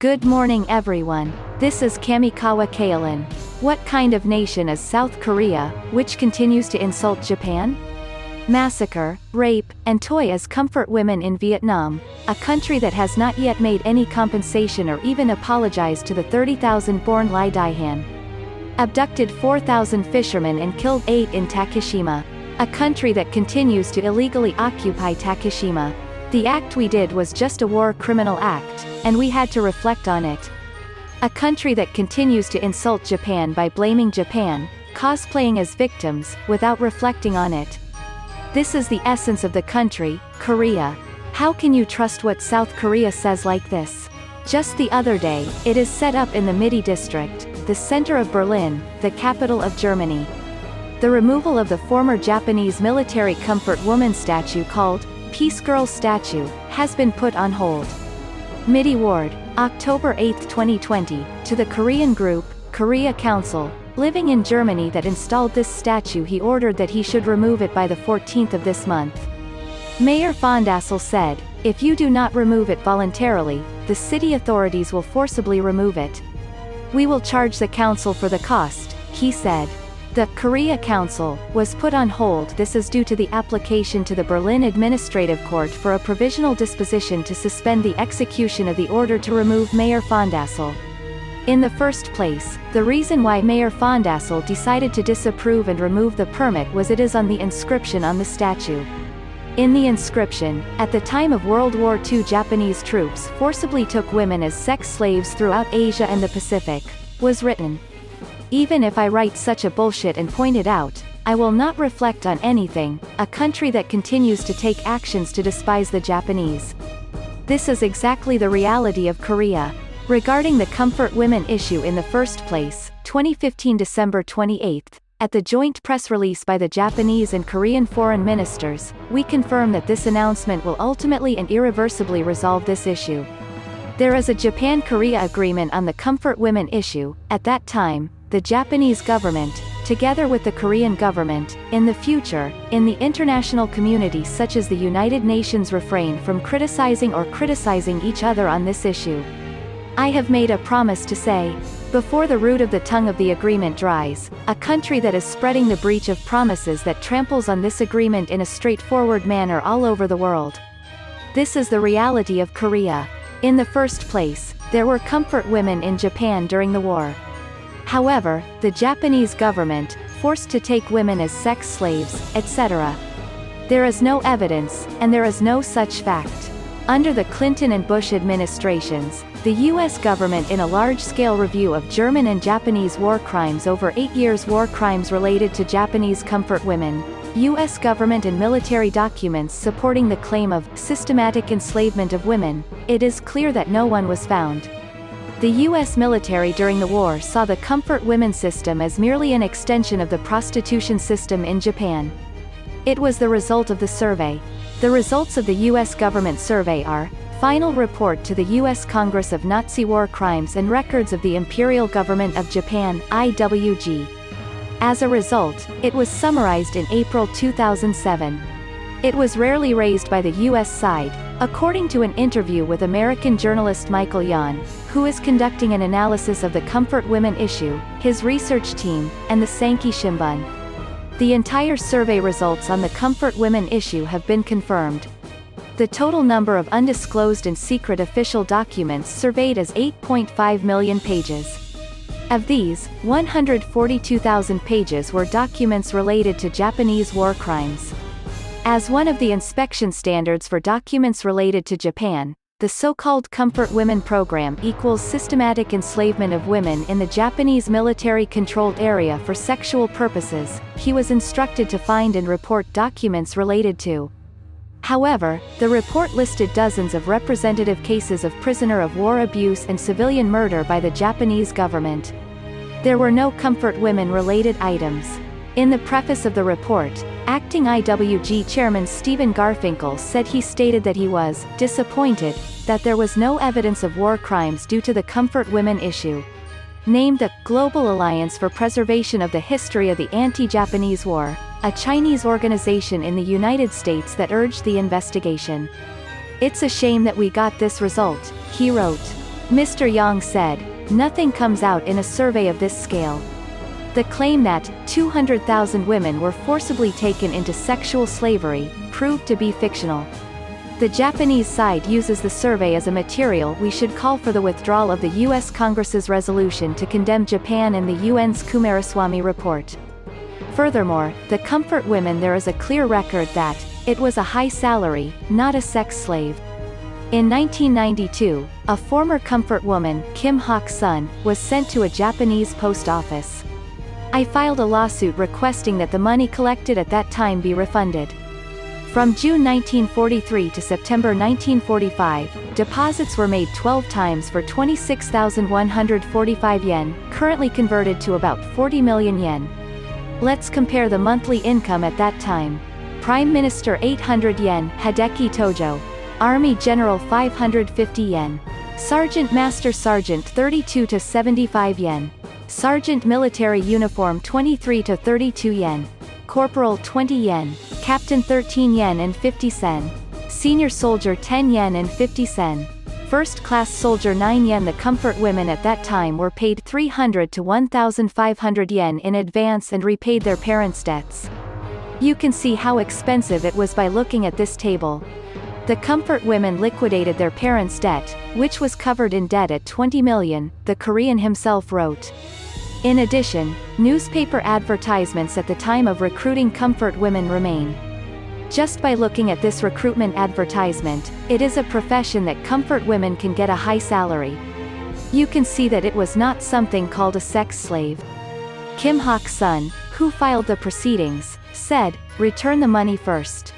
Good morning everyone. This is Kamikawa Kaolin. What kind of nation is South Korea, which continues to insult Japan? Massacre, rape, and toy as comfort women in Vietnam, a country that has not yet made any compensation or even apologized to the 30,000 born Ly Dai-han. Abducted 4,000 fishermen and killed 8 in Takeshima. A country that continues to illegally occupy Takeshima. The act we did was just a war criminal act, and we had to reflect on it. A country that continues to insult Japan by blaming Japan, cosplaying as victims, without reflecting on it. This is the essence of the country, Korea. How can you trust what South Korea says like this? Just the other day, it is set up in the Mitte district, the center of Berlin, the capital of Germany. The removal of the former Japanese military comfort woman statue called Peace Girl statue has been put on hold. Mitte Ward, October 8, 2020, to the Korean group, Korea Council, living in Germany that installed this statue. He ordered that he should remove it by the 14th of this month. Mayor Fondassel said, "If you do not remove it voluntarily, the city authorities will forcibly remove it. We will charge the council for the cost," he said. The Korea Council was put on hold. This is due to the application to the Berlin Administrative Court for a provisional disposition to suspend the execution of the order to remove Mayor Fondassel. In the first place, the reason why Mayor Fondassel decided to disapprove and remove the permit was it is on the inscription on the statue. In the inscription, "At the time of World War II, Japanese troops forcibly took women as sex slaves throughout Asia and the Pacific," was written. Even if I write such a bullshit and point it out, I will not reflect on anything, a country that continues to take actions to despise the Japanese. This is exactly the reality of Korea. Regarding the comfort women issue in the first place, 2015 December 28, at the joint press release by the Japanese and Korean foreign ministers, we confirm that this announcement will ultimately and irreversibly resolve this issue. There is a Japan-Korea agreement on the comfort women issue. At that time, the Japanese government, together with the Korean government, in the future, in the international community such as the United Nations, refrain from criticizing each other on this issue. I have made a promise to say, before the root of the tongue of the agreement dries, a country that is spreading the breach of promises that tramples on this agreement in a straightforward manner all over the world. This is the reality of Korea. In the first place, there were comfort women in Japan during the war. However, the Japanese government, forced to take women as sex slaves, etc. There is no evidence, and there is no such fact. Under the Clinton and Bush administrations, the U.S. government, in a large-scale review of German and Japanese war crimes over 8 years, war crimes related to Japanese comfort women, U.S. government and military documents supporting the claim of systematic enslavement of women, it is clear that no one was found. The U.S. military during the war saw the comfort women system as merely an extension of the prostitution system in Japan. It was the result of the survey. The results of the U.S. government survey are: Final Report to the U.S. Congress of Nazi War Crimes and Records of the Imperial Government of Japan, IWG. As a result, it was summarized in April 2007. It was rarely raised by the U.S. side, according to an interview with American journalist Michael Yon, who is conducting an analysis of the comfort women issue, his research team, and the Sankei Shimbun. The entire survey results on the comfort women issue have been confirmed. The total number of undisclosed and secret official documents surveyed is 8.5 million pages. Of these, 142,000 pages were documents related to Japanese war crimes. As one of the inspection standards for documents related to Japan, the so-called Comfort Women Program equals systematic enslavement of women in the Japanese military-controlled area for sexual purposes. He was instructed to find and report documents related to. However, the report listed dozens of representative cases of prisoner of war abuse and civilian murder by the Japanese government. There were no comfort women-related items. In the preface of the report, acting IWG chairman Stephen Garfinkel said he stated that he was disappointed that there was no evidence of war crimes due to the comfort women issue. Named the Global Alliance for Preservation of the History of the Anti-Japanese War, a Chinese organization in the United States that urged the investigation. "It's a shame that we got this result," he wrote. Mr. Yang said, "Nothing comes out in a survey of this scale." The claim that 200,000 women were forcibly taken into sexual slavery proved to be fictional. The Japanese side uses the survey as a material we should call for the withdrawal of the U.S. Congress's resolution to condemn Japan and the UN's Coomaraswamy report. Furthermore, the comfort women, there is a clear record that it was a high salary, not a sex slave. In 1992, a former comfort woman, Kim Hak-sun, was sent to a Japanese post office. "I filed a lawsuit requesting that the money collected at that time be refunded. From June 1943 to September 1945, deposits were made 12 times for 26,145 yen, currently converted to about 40 million yen. Let's compare the monthly income at that time. Prime Minister 800 yen, Hideki Tojo. Army General 550 yen. Sergeant Master Sergeant 32 to 75 yen. Sergeant Military Uniform 23 to 32 yen. Corporal 20 yen. Captain 13 yen and 50 sen. Senior Soldier 10 yen and 50 sen. First Class Soldier 9 yen. The comfort women at that time were paid 300 to 1,500 yen in advance and repaid their parents' debts. You can see how expensive it was by looking at this table. The comfort women liquidated their parents' debt, which was covered in debt at 20 million, the Korean himself wrote. In addition, newspaper advertisements at the time of recruiting comfort women remain. Just by looking at this recruitment advertisement, it is a profession that comfort women can get a high salary. You can see that it was not something called a sex slave. Kim Hak-sun, who filed the proceedings, said, "Return the money first."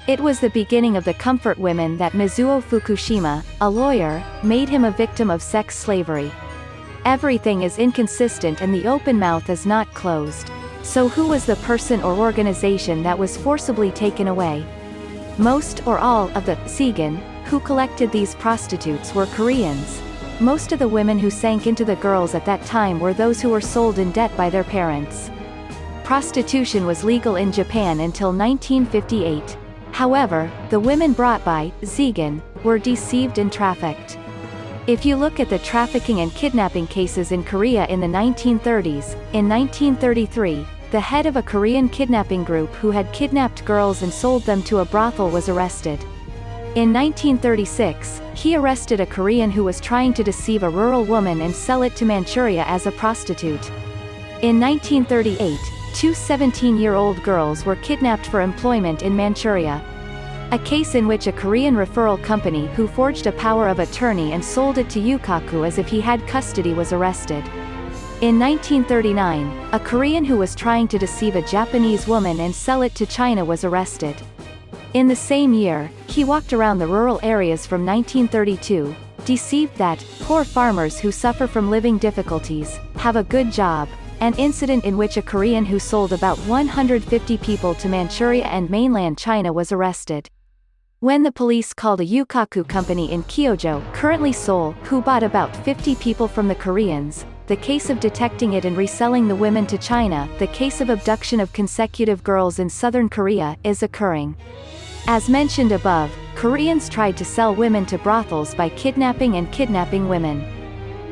It was the beginning of the comfort women that Mizuo Fukushima, a lawyer, made him a victim of sex slavery. Everything is inconsistent and the open mouth is not closed. So who was the person or organization that was forcibly taken away? Most or all of the Seigan, who collected these prostitutes, were Koreans. Most of the women who sank into the girls at that time were those who were sold in debt by their parents. Prostitution was legal in Japan until 1958. However, the women brought by Seigan were deceived and trafficked. If you look at the trafficking and kidnapping cases in Korea in the 1930s, in 1933, the head of a Korean kidnapping group who had kidnapped girls and sold them to a brothel was arrested. In 1936, he arrested a Korean who was trying to deceive a rural woman and sell it to Manchuria as a prostitute. In 1938, two 17-year-old girls were kidnapped for employment in Manchuria. A case in which a Korean referral company who forged a power of attorney and sold it to Yukaku as if he had custody was arrested. In 1939, a Korean who was trying to deceive a Japanese woman and sell it to China was arrested. In the same year, he walked around the rural areas from 1932, deceived that poor farmers who suffer from living difficulties have a good job, an incident in which a Korean who sold about 150 people to Manchuria and mainland China was arrested. When the police called a Yukaku company in Kyojo, currently Seoul, who bought about 50 people from the Koreans, the case of detecting it and reselling the women to China, the case of abduction of consecutive girls in southern Korea, is occurring. As mentioned above, Koreans tried to sell women to brothels by kidnapping and kidnapping women.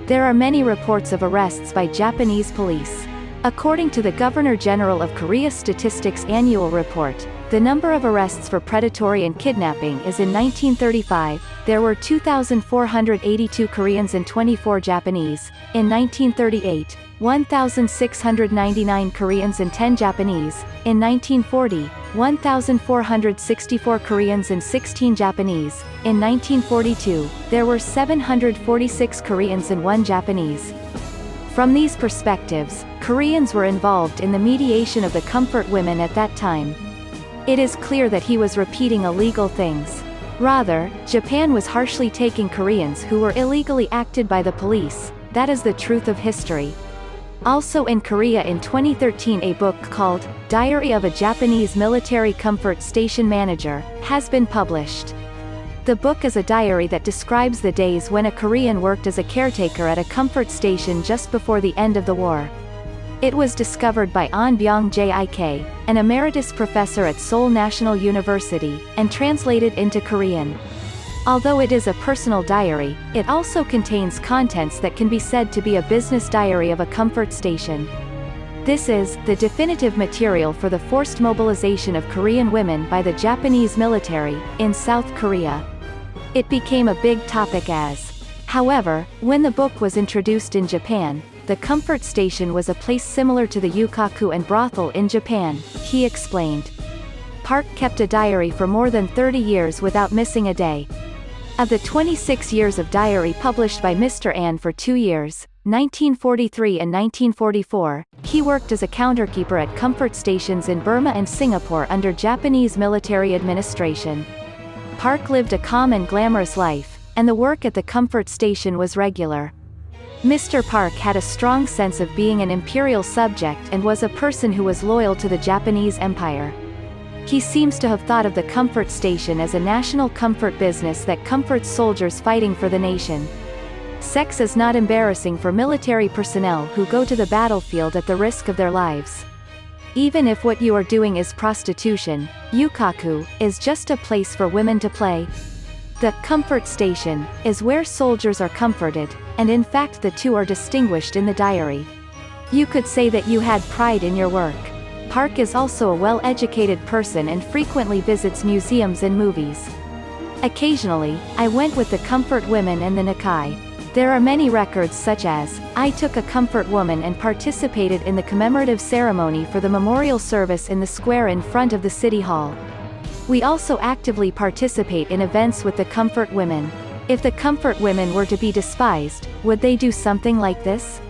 There are many reports of arrests by Japanese police. According to the Governor General of Korea Statistics Annual Report, the number of arrests for predatory and kidnapping is in 1935, there were 2,482 Koreans and 24 Japanese, in 1938, 1,699 Koreans and 10 Japanese, in 1940, 1,464 Koreans and 16 Japanese, in 1942, there were 746 Koreans and 1 Japanese. From these perspectives, Koreans were involved in the mediation of the comfort women at that time. It is clear that he was repeating illegal things. Rather, Japan was harshly taking Koreans who were illegally acted by the police. That is the truth of history. Also in Korea in 2013, a book called Diary of a Japanese Military Comfort Station Manager has been published. The book is a diary that describes the days when a Korean worked as a caretaker at a comfort station just before the end of the war. It was discovered by An Byung-jik, an emeritus professor at Seoul National University, and translated into Korean. Although it is a personal diary, it also contains contents that can be said to be a business diary of a comfort station. This is the definitive material for the forced mobilization of Korean women by the Japanese military in South Korea. It became a big topic as. However, when the book was introduced in Japan, the comfort station was a place similar to the yukaku and brothel in Japan, he explained. Park kept a diary for more than 30 years without missing a day. Of the 26 years of diary published by Mr. An for 2 years, 1943 and 1944, he worked as a counterkeeper at comfort stations in Burma and Singapore under Japanese military administration. Park lived a calm and glamorous life, and the work at the comfort station was regular. Mr. Park had a strong sense of being an imperial subject and was a person who was loyal to the Japanese Empire. He seems to have thought of the comfort station as a national comfort business that comforts soldiers fighting for the nation. Sex is not embarrassing for military personnel who go to the battlefield at the risk of their lives. Even if what you are doing is prostitution, yukaku is just a place for women to play. The comfort station is where soldiers are comforted, and in fact the two are distinguished in the diary. You could say that you had pride in your work. Park is also a well-educated person and frequently visits museums and movies. Occasionally, I went with the comfort women and the Nikkei. There are many records such as, I took a comfort woman and participated in the commemorative ceremony for the memorial service in the square in front of the city hall. We also actively participate in events with the comfort women. If the comfort women were to be despised, would they do something like this?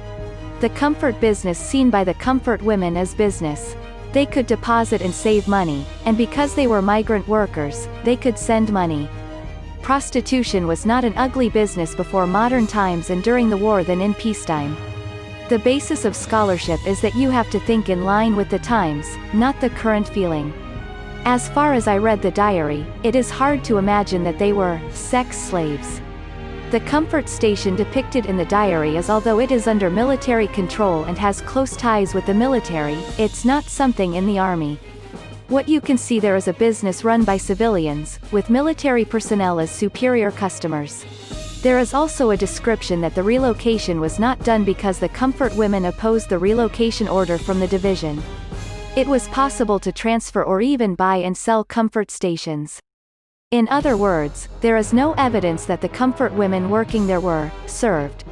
The comfort business seen by the comfort women as business. They could deposit and save money, and because they were migrant workers, they could send money. Prostitution was not an ugly business before modern times and during the war than in peacetime. The basis of scholarship is that you have to think in line with the times, not the current feeling. As far as I read the diary, it is hard to imagine that they were sex slaves. The comfort station depicted in the diary is, although it is under military control and has close ties with the military, it's not something in the army. What you can see there is a business run by civilians, with military personnel as superior customers. There is also a description that the relocation was not done because the comfort women opposed the relocation order from the division. It was possible to transfer or even buy and sell comfort stations. In other words, there is no evidence that the comfort women working there were served.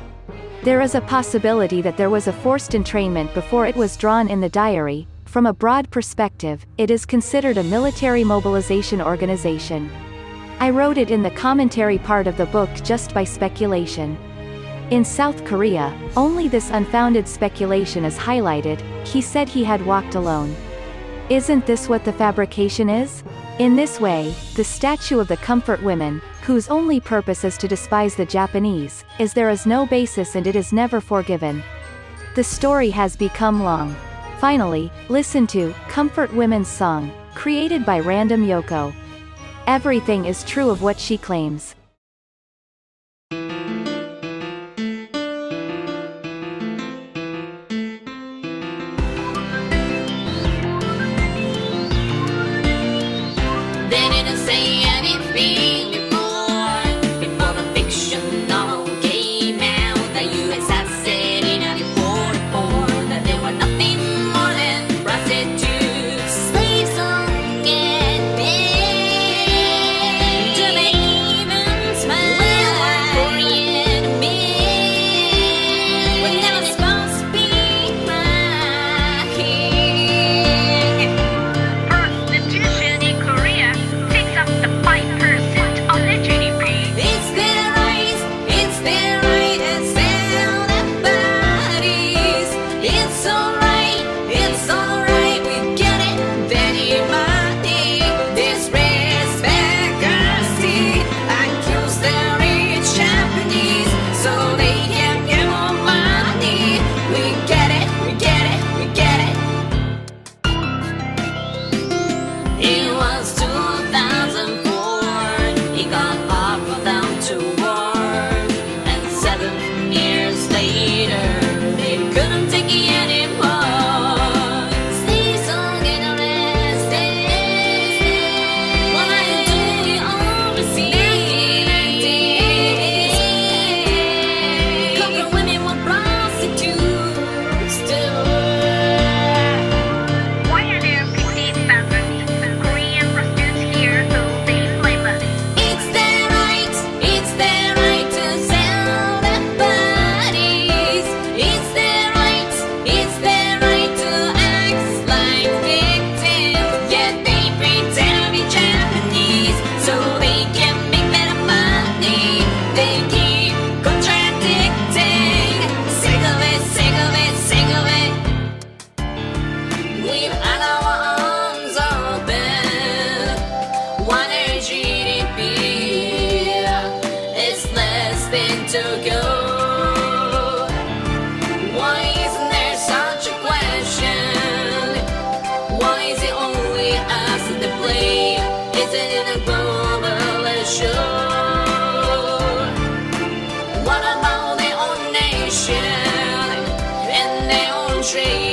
There is a possibility that there was a forced entrainment before it was drawn in the diary. From a broad perspective, it is considered a military mobilization organization. I wrote it in the commentary part of the book just by speculation. In South Korea, only this unfounded speculation is highlighted. He said he had walked alone. Isn't this what the fabrication is? In this way, the statue of the comfort women, whose only purpose is to despise the Japanese, is there is no basis and it is never forgiven. The story has become long. Finally, listen to Comfort Women's Song, created by Random Yoko. Everything is true of what she claims. They didn't say anything before the fiction novel came out. The US had said in 1944 that they were nothing more than prostitutes. Slaves don't get paid. Do they even smile? Korean men were never supposed to be crying. Prostitution in Korea takes up the 5% of the GDP. It's their right and sell their bodies. It's alright, we get it, daddy money. Disrespect us, accuse the rich Japanese so they can get more money. We get it, we get it, we get it. It was 2004. He got off without to war, and 7 years later, they couldn't take it anymore. Slaves don't get arrested. What are you doing overseas? trade.